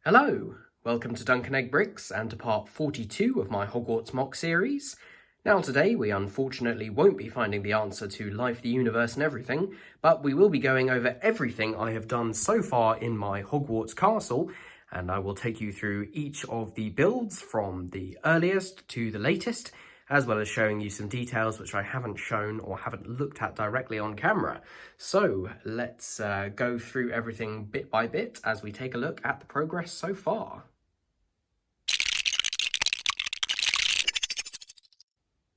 Hello, welcome to Duncan Egg Bricks and to part 42 of my Hogwarts MOC series. Now today we unfortunately won't be finding the answer to life, the universe and everything, but we will be going over everything I have done so far in my Hogwarts castle, and I will take you through each of the builds from the earliest to the latest, as well as showing you some details which I haven't shown or haven't looked at directly on camera. So let's go through everything bit by bit as we take a look at the progress so far.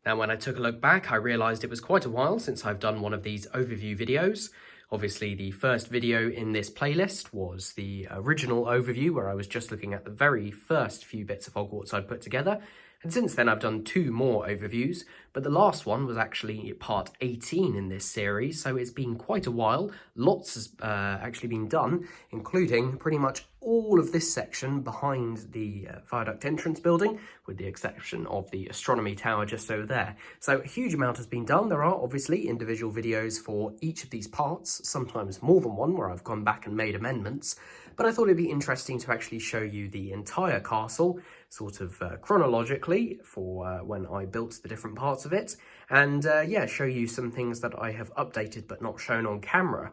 Now, when I took a look back, I realised it was quite a while since I've done one of these overview videos. Obviously, the first video in this playlist was the original overview where I was just looking at the very first few bits of Hogwarts I'd put together. And since then, I've done 2 more overviews, but the last one was actually part 18 in this series, so it's been quite a while. Lots has actually been done, including pretty much all of this section behind the viaduct entrance building, with the exception of the astronomy tower just over there. So a huge amount has been done. There are obviously individual videos for each of these parts, sometimes more than one, where I've gone back and made amendments. But I thought it'd be interesting to actually show you the entire castle, sort of chronologically, for when I built the different parts of it, and yeah, show you some things that I have updated but not shown on camera.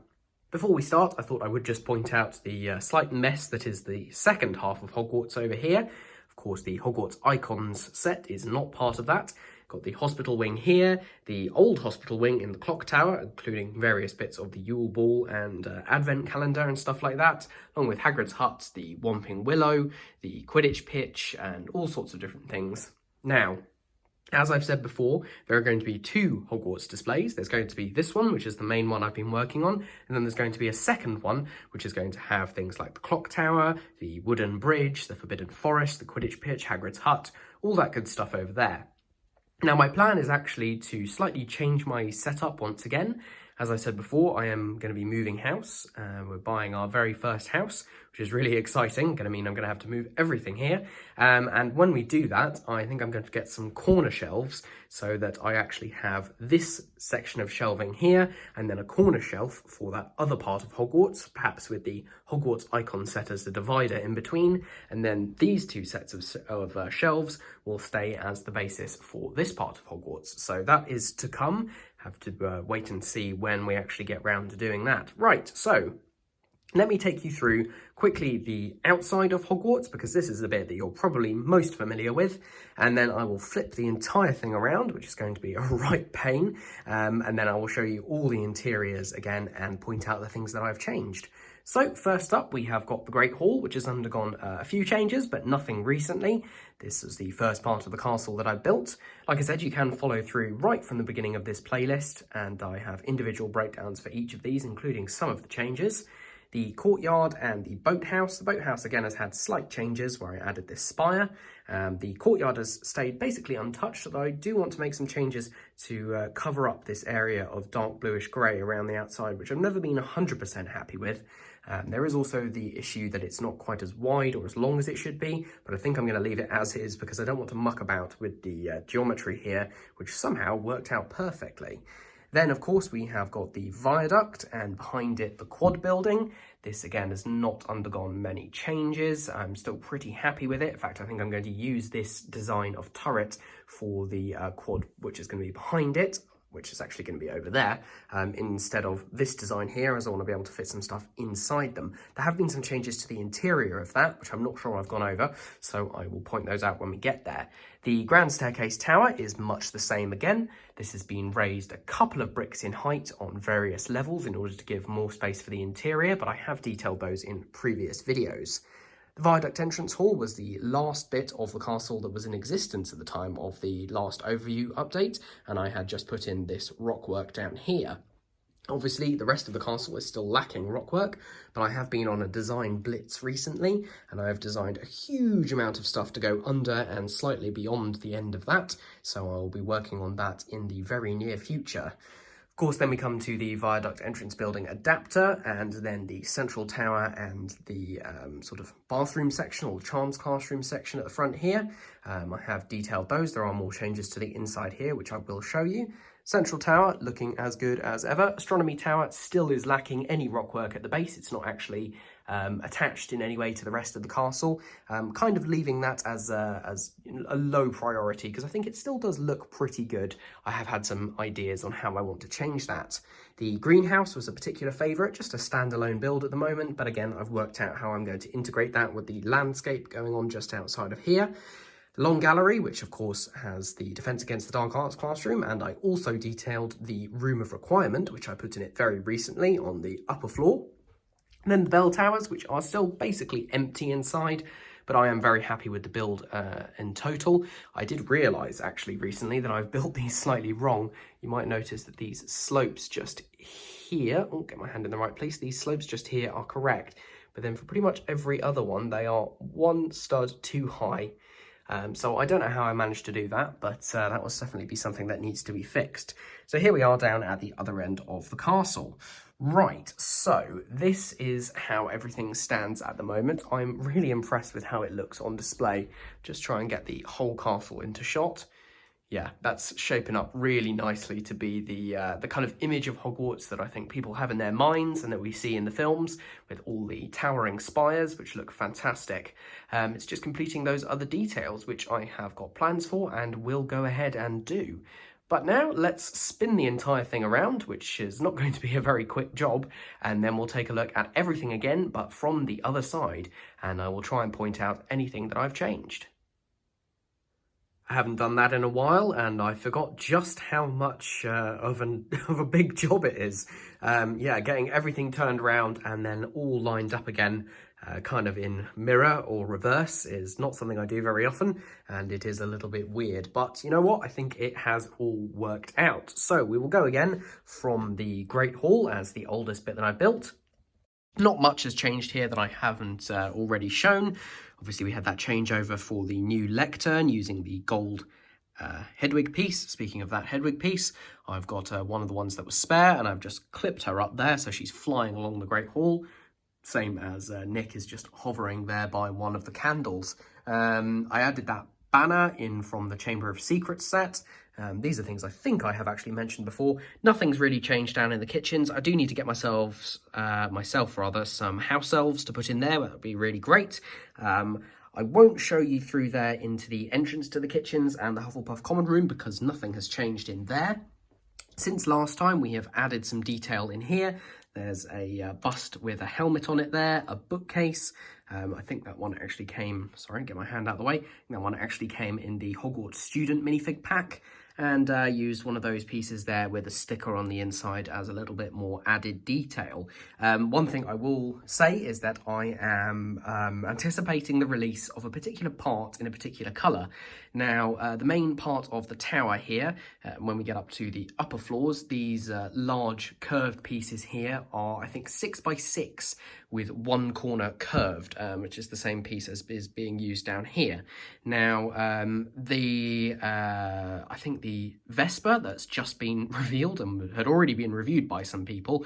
Before we start, I thought I would just point out the slight mess that is the second half of Hogwarts over here. Of course, the Hogwarts Icons set is not part of that. Got the hospital wing here, the old hospital wing in the clock tower, including various bits of the Yule Ball and Advent calendar and stuff like that, along with Hagrid's hut, the Whomping Willow, the Quidditch pitch, and all sorts of different things. Now, as I've said before, there are going to be 2 Hogwarts displays. There's going to be this one, which is the main one I've been working on, and then there's going to be a second one, which is going to have things like the clock tower, the wooden bridge, the Forbidden Forest, the Quidditch pitch, Hagrid's hut, all that good stuff over there. Now, my plan is actually to slightly change my setup once again. As I said before, I am going to be moving house. We're buying our very first house, which is really exciting. Going to mean I'm going to have to move everything here. And when we do that, I think I'm going to get some corner shelves so that I actually have this section of shelving here and then a corner shelf for that other part of Hogwarts, perhaps with the Hogwarts icon set as the divider in between. And then these 2 sets of shelves will stay as the basis for this part of Hogwarts. So that is to come. Have to wait and see when we actually get round to doing that. Right, so let me take you through quickly the outside of Hogwarts, because this is the bit that you're probably most familiar with, and then I will flip the entire thing around, which is going to be a right pain, and then I will show you all the interiors again and point out the things that I've changed. So first up, we have got the Great Hall, which has undergone a few changes, but nothing recently. This is the first part of the castle that I built. Like I said, you can follow through right from the beginning of this playlist, and I have individual breakdowns for each of these, including some of the changes. The courtyard and the boathouse. The boathouse, again, has had slight changes where I added this spire. The courtyard has stayed basically untouched, although I do want to make some changes to cover up this area of dark bluish grey around the outside, which I've never been 100% happy with. There is also the issue that it's not quite as wide or as long as it should be, but I think I'm going to leave it as is because I don't want to muck about with the geometry here, which somehow worked out perfectly. Then, of course, we have got the viaduct and behind it the quad building. This, again, has not undergone many changes. I'm still pretty happy with it. In fact, I think I'm going to use this design of turret for the quad, which is going to be behind it, which is actually going to be over there, instead of this design here, as I want to be able to fit some stuff inside them. There have been some changes to the interior of that, which I'm not sure I've gone over, so I will point those out when we get there. The grand staircase tower is much the same again. This has been raised a couple of bricks in height on various levels in order to give more space for the interior, but I have detailed those in previous videos. The viaduct entrance hall was the last bit of the castle that was in existence at the time of the last overview update, and I had just put in this rockwork down here. Obviously, the rest of the castle is still lacking rockwork, but I have been on a design blitz recently, and I have designed a huge amount of stuff to go under and slightly beyond the end of that, so I'll be working on that in the very near future. Of course, then we come to the viaduct entrance building adapter, and then the central tower and the sort of bathroom section, or charms classroom section at the front here. I have detailed those. There are more changes to the inside here, which I will show you. Central tower looking as good as ever. Astronomy tower still is lacking any rockwork at the base. It's not actually attached in any way to the rest of the castle, kind of leaving that as a low priority because I think it still does look pretty good. I have had some ideas on how I want to change that. The greenhouse was a particular favourite, just a standalone build at the moment, but again, I've worked out how I'm going to integrate that with the landscape going on just outside of here. The long gallery, which of course has the Defence Against the Dark Arts classroom, and I also detailed the Room of Requirement, which I put in it very recently on the upper floor. And then the bell towers, which are still basically empty inside, but I am very happy with the build in total. I did realise actually recently that I've built these slightly wrong. You might notice that these slopes just here, oh, get my hand in the right place, these slopes just here are correct. But then for pretty much every other one, they are one stud too high. So I don't know how I managed to do that, but that will definitely be something that needs to be fixed. So here we are down at the other end of the castle. Right, so this is how everything stands at the moment. I'm really impressed with how it looks on display. Just try and get the whole castle into shot. Yeah, that's shaping up really nicely to be the kind of image of Hogwarts that I think people have in their minds and that we see in the films with all the towering spires, which look fantastic. It's just completing those other details, which I have got plans for and will go ahead and do. But now let's spin the entire thing around, which is not going to be a very quick job, and then we'll take a look at everything again, but from the other side, and I will try and point out anything that I've changed. I haven't done that in a while, and I forgot just how much of a big job it is. Yeah, getting everything turned around and then all lined up again, kind of in mirror or reverse, is not something I do very often, and it is a little bit weird. But you know what? I think it has all worked out. So we will go again from the Great Hall as the oldest bit that I built. Not much has changed here that I haven't already shown. Obviously, we had that changeover for the new lectern using the gold Hedwig piece. Speaking of that Hedwig piece, I've got one of the ones that was spare, and I've just clipped her up there, so she's flying along the Great Hall. Same as Nick is just hovering there by one of the candles. I added that banner in from the Chamber of Secrets set. These are things I think I have actually mentioned before. Nothing's really changed down in the kitchens. I do need to get myself some house elves to put in there. That would be really great. I won't show you through there into the entrance to the kitchens and the Hufflepuff common room because nothing has changed in there. Since last time, we have added some detail in here. There's a bust with a helmet on it there, a bookcase. I think that one actually came, sorry, get my hand out of the way. That one actually came in the Hogwarts student minifig pack, and used one of those pieces there with a sticker on the inside as a little bit more added detail. One thing I will say is that I am anticipating the release of a particular part in a particular colour. Now, the main part of the tower here, when we get up to the upper floors, these large curved pieces here are, I think, 6 by 6 with one corner curved, which is the same piece as is being used down here. Now, I think the Vesper that's just been revealed and had already been reviewed by some people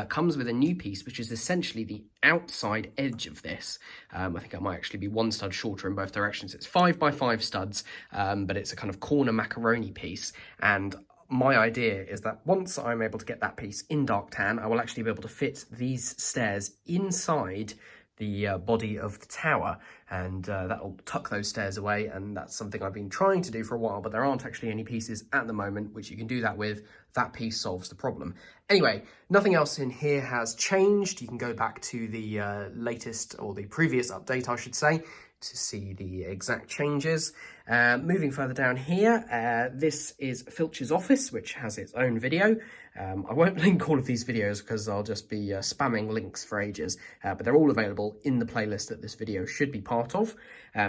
comes with a new piece, which is essentially the outside edge of this. I think it might actually be one stud shorter in both directions. It's 5 by 5 studs, but it's a kind of corner macaroni piece. And my idea is that once I'm able to get that piece in dark tan, I will actually be able to fit these stairs inside the body of the tower, and that'll tuck those stairs away, and that's something I've been trying to do for a while, but there aren't actually any pieces at the moment which you can do that with. That piece solves the problem. Anyway, nothing else in here has changed. You can go back to the latest, or the previous update I should say, to see the exact changes. Moving further down here, this is Filch's office, which has its own video. I won't link all of these videos because I'll just be spamming links for ages, but they're all available in the playlist that this video should be part of.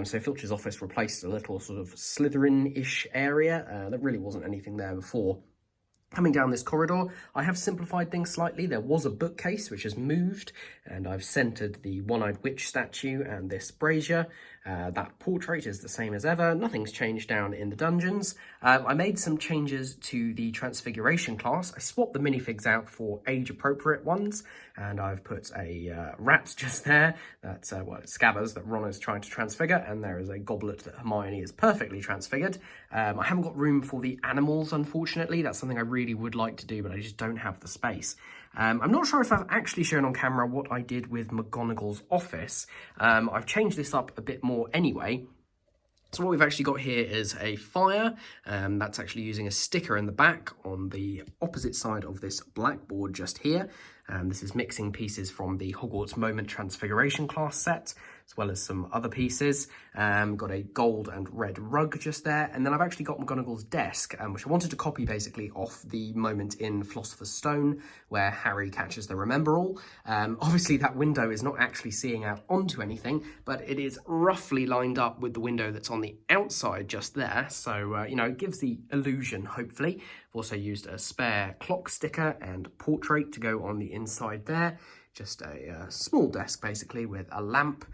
So Filch's office replaced a little sort of Slytherin-ish area. There really wasn't anything there before. Coming down this corridor, I have simplified things slightly. There was a bookcase which has moved, and I've centered the one-eyed witch statue and this brazier. That portrait is the same as ever. Nothing's changed down in the dungeons. I made some changes to the Transfiguration class. I swapped the minifigs out for age-appropriate ones, and I've put a rat just there. That's, well, it's Scabbers that Ron is trying to transfigure, and there is a goblet that Hermione is perfectly transfigured. I haven't got room for the animals, unfortunately. That's something I really would like to do, but I just don't have the space. I'm not sure if I've actually shown on camera what I did with McGonagall's office. I've changed this up a bit more anyway. So what we've actually got here is a fire. That's actually using a sticker in the back on the opposite side of this blackboard just here. This is mixing pieces from the Hogwarts Moment Transfiguration class set, as well as some other pieces. Got a gold and red rug just there. And then I've actually got McGonagall's desk, which I wanted to copy basically off the moment in Philosopher's Stone where Harry catches the Remember-All. Obviously that window is not actually seeing out onto anything, but it is roughly lined up with the window that's on the outside just there. So, you know, it gives the illusion, hopefully. I've also used a spare clock sticker and portrait to go on the inside there. Just a small desk basically with a lamp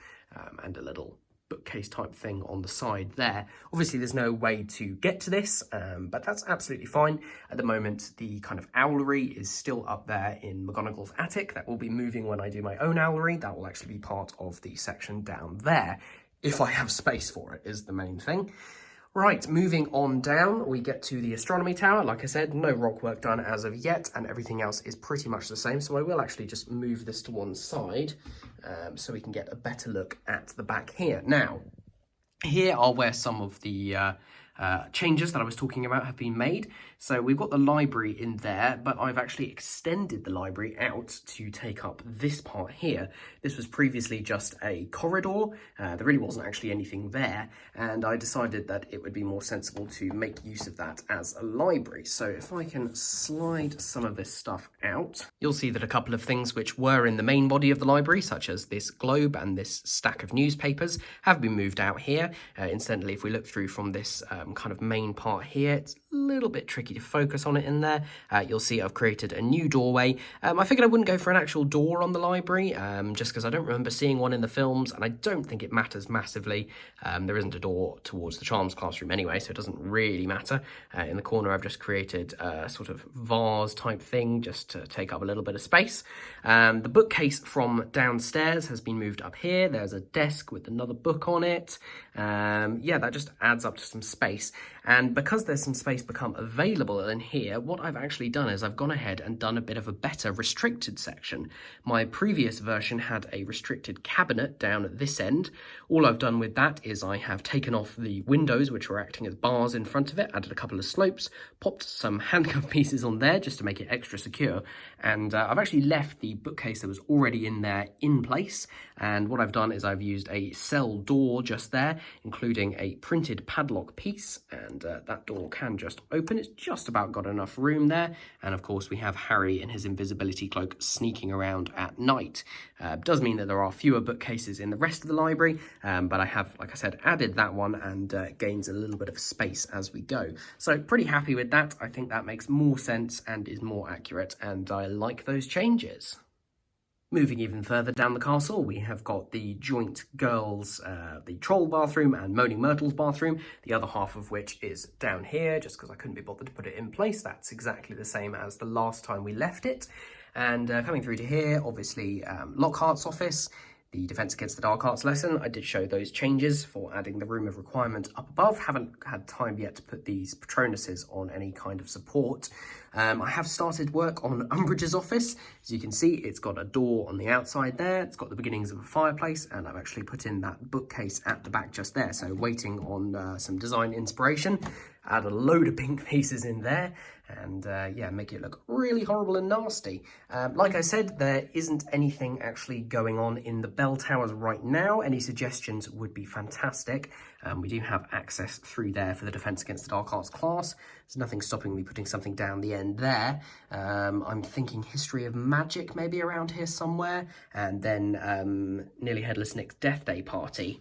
and a little bookcase type thing on the side there. Obviously there's no way to get to this, but that's absolutely fine. At the moment the kind of owlery is still up there in McGonagall's attic. That will be moving when I do my own owlery. That will actually be part of the section down there, if I have space for it, is the main thing. Right, moving on down, we get to the astronomy tower. Like I said, no rock work done as of yet, and everything else is pretty much the same. So I will actually just move this to one side so we can get a better look at the back here. Now, here are where some of the changes that I was talking about have been made. So we've got the library in there, but I've actually extended the library out to take up this part here. This was previously just a corridor. There really wasn't actually anything there, and I decided that it would be more sensible to make use of that as a library. So if I can slide some of this stuff out, you'll see that a couple of things which were in the main body of the library, such as this globe and this stack of newspapers, have been moved out here. Incidentally, if we look through from this kind of main part here, it's a little bit tricky to focus on it in there. You'll see I've created a new doorway. I figured I wouldn't go for an actual door on the library, just because I don't remember seeing one in the films, and I don't think it matters massively. There isn't a door towards the Charms classroom anyway, so it doesn't really matter. In the corner I've just created a sort of vase type thing just to take up a little bit of space. The bookcase from downstairs has been moved up here. There's a desk with another book on it. Yeah, that just adds up to some space. And because there's some space become available in here, what I've actually done is I've gone ahead and done a bit of a better restricted section. My previous version had a restricted cabinet down at this end. All I've done with that is I have taken off the windows, which were acting as bars in front of it, added a couple of slopes, popped some handcuff pieces on there just to make it extra secure, and I've actually left the bookcase that was already in there in place. And what I've done is I've used a cell door just there, including a printed padlock piece, and that door can just open. It's just about got enough room there. And of course we have Harry in his invisibility cloak sneaking around at night. Does mean that there are fewer bookcases in the rest of the library, but I have, like I said, added that one, and it gains a little bit of space as we go. So pretty happy with that. I think that makes more sense and is more accurate, and I like those changes. Moving even further down the castle, we have got the joint girls, the troll bathroom and Moaning Myrtle's bathroom, the other half of which is down here, just because I couldn't be bothered to put it in place. That's exactly the same as the last time we left it. And coming through to here, obviously Lockhart's office, the Defense Against the Dark Arts lesson. I did show those changes for adding the Room of Requirement up above. Haven't had time yet to put these Patronuses on any kind of support. I have started work on Umbridge's office. As you can see, it's got a door on the outside there. It's got the beginnings of a fireplace, and I've actually put in that bookcase at the back just there. So waiting on some design inspiration. Add a load of pink pieces in there, and yeah, make it look really horrible and nasty. Like I said, there isn't anything actually going on in the bell towers right now. Any suggestions would be fantastic. We do have access through there for the Defense Against the Dark Arts class. There's nothing stopping me putting something down the end there. I'm thinking History of Magic maybe around here somewhere, and then Nearly Headless Nick's Death Day party.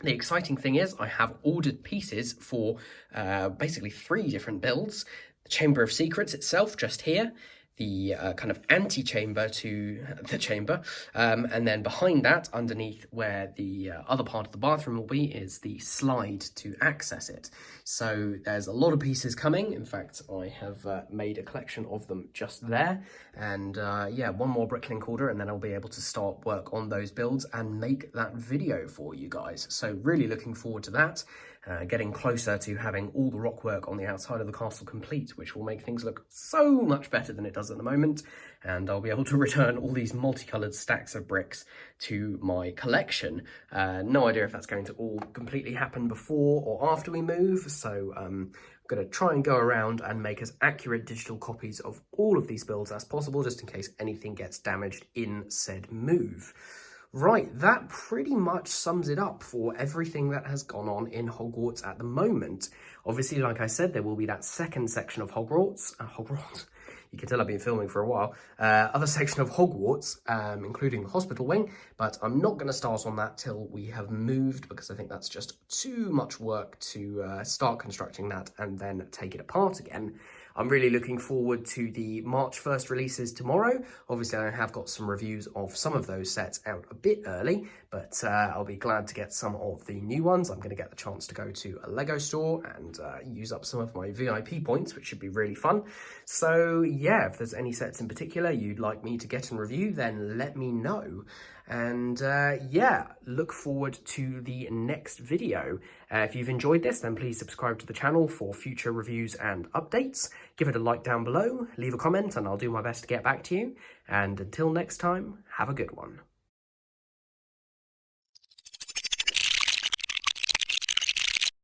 The exciting thing is I have ordered pieces for basically 3 different builds. The Chamber of Secrets itself, just here. The kind of antechamber to the chamber. And then behind that, underneath where the other part of the bathroom will be, is the slide to access it. So there's a lot of pieces coming. In fact, I have made a collection of them just there. And yeah, one more bricklink order, and then I'll be able to start work on those builds and make that video for you guys. So really looking forward to that. getting closer to having all the rock work on the outside of the castle complete, which will make things look so much better than it does at the moment, and I'll be able to return all these multicoloured stacks of bricks to my collection. No idea if that's going to all completely happen before or after we move, so I'm going to try and go around and make as accurate digital copies of all of these builds as possible, just in case anything gets damaged in said move. Right, that pretty much sums it up for everything that has gone on in Hogwarts at the moment. Obviously, like I said, there will be that second section of Hogwarts. You can tell I've been filming for a while. Other section of Hogwarts, including the hospital wing, but I'm not going to start on that till we have moved, because I think that's just too much work to start constructing that and then take it apart again. I'm really looking forward to the March 1st releases tomorrow. Obviously, I have got some reviews of some of those sets out a bit early, but I'll be glad to get some of the new ones. I'm going to get the chance to go to a Lego store and use up some of my VIP points, which should be really fun. So yeah, if there's any sets in particular you'd like me to get and review, then let me know. And yeah, look forward to the next video. If you've enjoyed this, then please subscribe to the channel for future reviews and updates. Give it a like down below, leave a comment, and I'll do my best to get back to you. And until next time, have a good one.